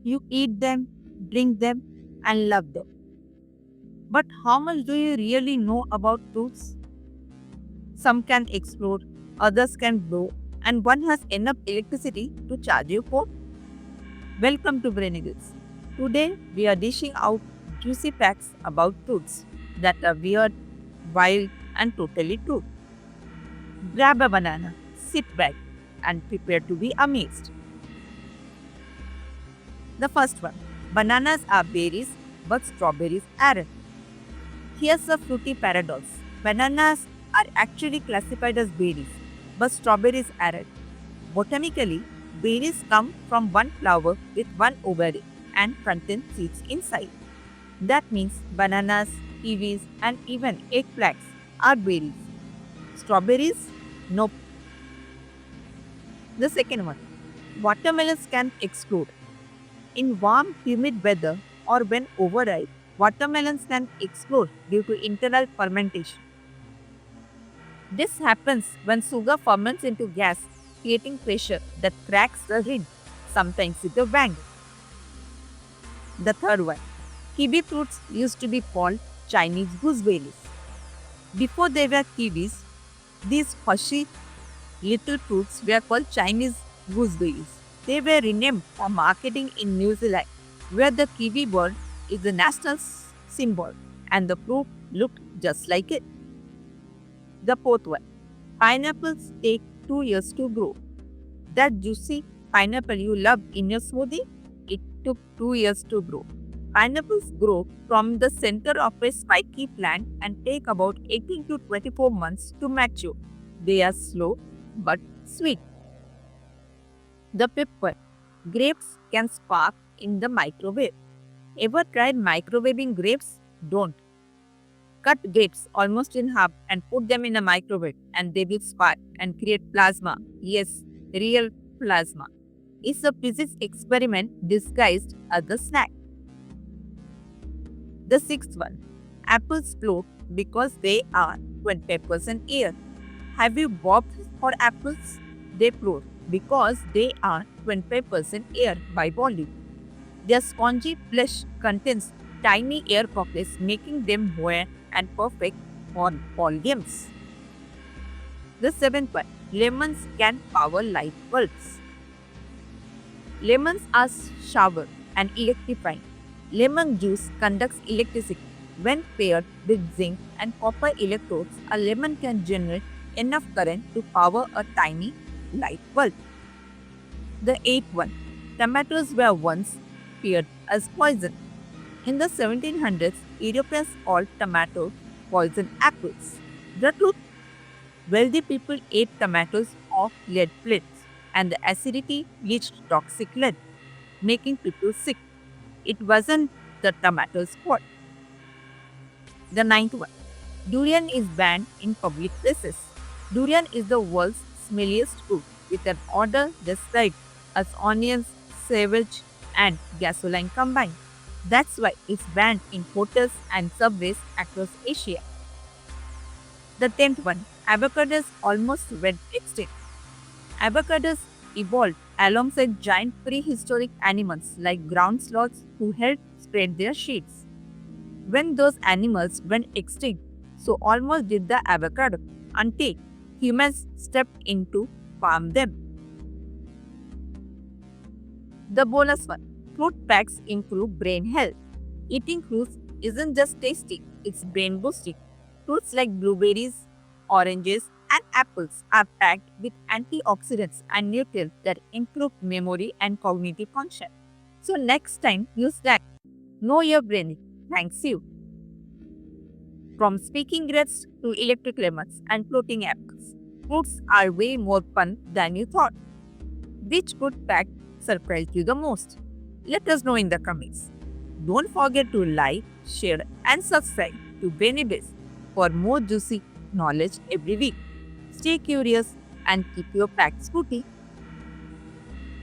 You eat them, drink them, and love them. But how much do you really know about fruits? Some can explode, others can blow, and one has enough electricity to charge your phone. Welcome to Brainigus. Today we are dishing out juicy facts about fruits that are weird, wild, and totally true. Grab a banana, sit back, and prepare to be amazed. The first one, bananas are berries, but strawberries aren't. Here's a fruity paradox. Bananas are actually classified as berries, but strawberries aren't. Botanically, berries come from one flower with one ovary and contain seeds inside. That means bananas, kiwis, and even eggplants are berries. Strawberries? Nope. The second one, watermelons can explode. In warm, humid weather or when overripe, watermelons can explode due to internal fermentation. This happens when sugar ferments into gas, creating pressure that cracks the rind, sometimes with a bang. The third one, kiwi fruits used to be called Chinese gooseberries. Before they were kiwis, these hushy little fruits were called Chinese gooseberries. They were renamed for marketing in New Zealand, where the kiwi bird is the national symbol and the fruit looked just like it. The fourth one, pineapples take 2 years to grow. That juicy pineapple you love in your smoothie, it took 2 years to grow. Pineapples grow from the center of a spiky plant and take about 18 to 24 months to mature. They are slow but sweet. The fifth one, grapes can spark in the microwave. Ever tried microwaving grapes? Don't. Cut grapes almost in half and put them in a microwave and they will spark and create plasma. Yes, real plasma. It's a physics experiment disguised as a snack. The sixth one, apples float because they are 20% air. Have you bobbed for apples? They float because they are 25% air by volume. Their spongy flesh contains tiny air pockets, making them buoyant and perfect for ball games. The seventh one, lemons can power light bulbs. Lemons are shower and electrifying. Lemon juice conducts electricity. When paired with zinc and copper electrodes, a lemon can generate enough current to power a tiny light bulb. The eighth one, tomatoes were once feared as poison. In the 1700s, Europeans called tomatoes poison apples. The truth, wealthy people ate tomatoes off lead plates, and the acidity reached toxic lead, making people sick. It wasn't the tomato's fault. The ninth one, durian is banned in public places. Durian is the world's smelliest fruit, with an odor described as onions, sewage, and gasoline combined. That's why it's banned in hotels and subways across Asia. The tenth one, avocados almost went extinct. Avocados evolved alongside giant prehistoric animals like ground sloths who helped spread their seeds. When those animals went extinct, so almost did the avocado until humans stepped in to farm them. The bonus one, fruit packs improve brain health. Eating fruits isn't just tasty, it's brain boosting. Fruits like blueberries, oranges, and apples are packed with antioxidants and nutrients that improve memory and cognitive function. So next time you snack, know your brain thanks you. From speaking grapes to electric lemons and floating apples, fruits are way more fun than you thought. Which fruit fact surprised you the most? Let us know in the comments. Don't forget to like, share, and subscribe to Benny Biz for more juicy knowledge every week. Stay curious and keep your facts fruity.